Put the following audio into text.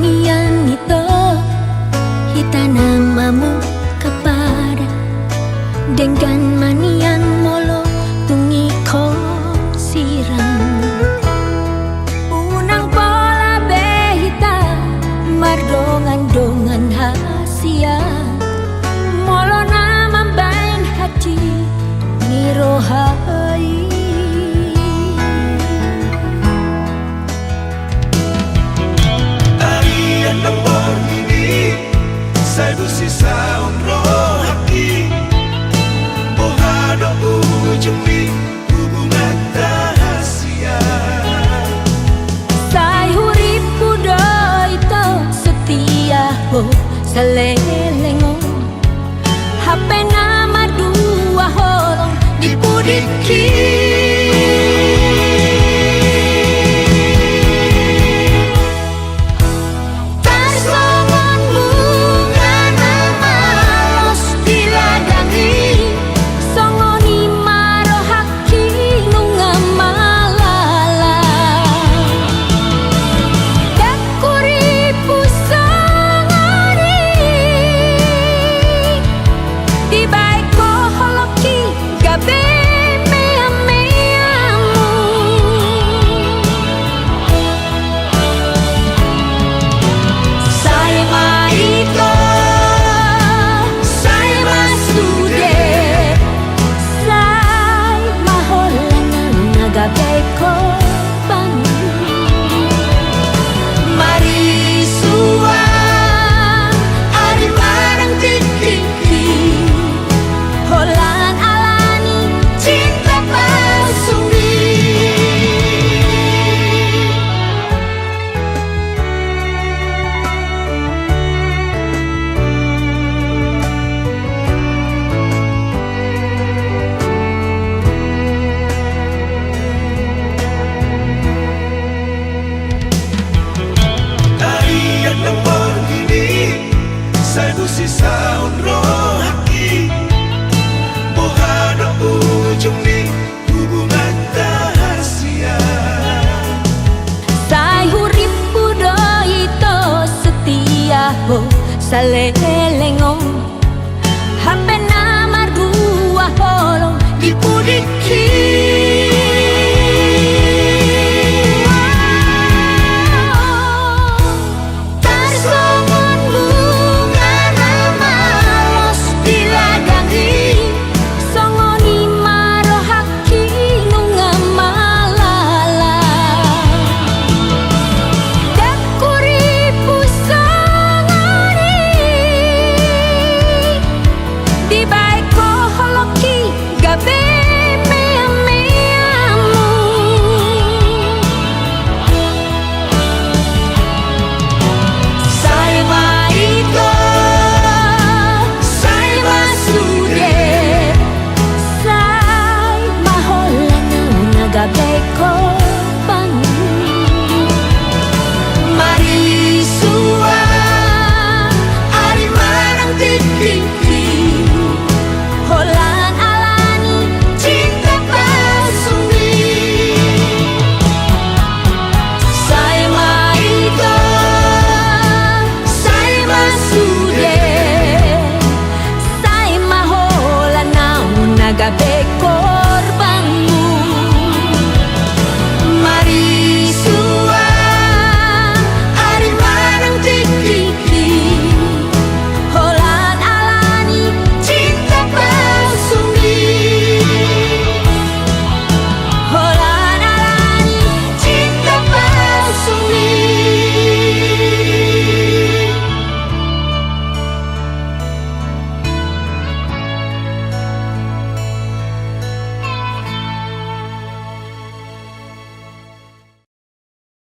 manian ito itanamamu kepada dengan manian molo tungi ko siram unang pola behita mardongan-dongan hasia molo naman bain hati nirohai Sai bersisa umroh hati Bohado ujumi hubungan rahasia Sai hurip pudo itu setia ho salelengo HP nama dua holong dipudiki Sai bersisa umroh hati Bohado ujumi hubungan rahasia Sai hurip pudo itu setia ho salelengo HP nama dua holong dipudiki Gabe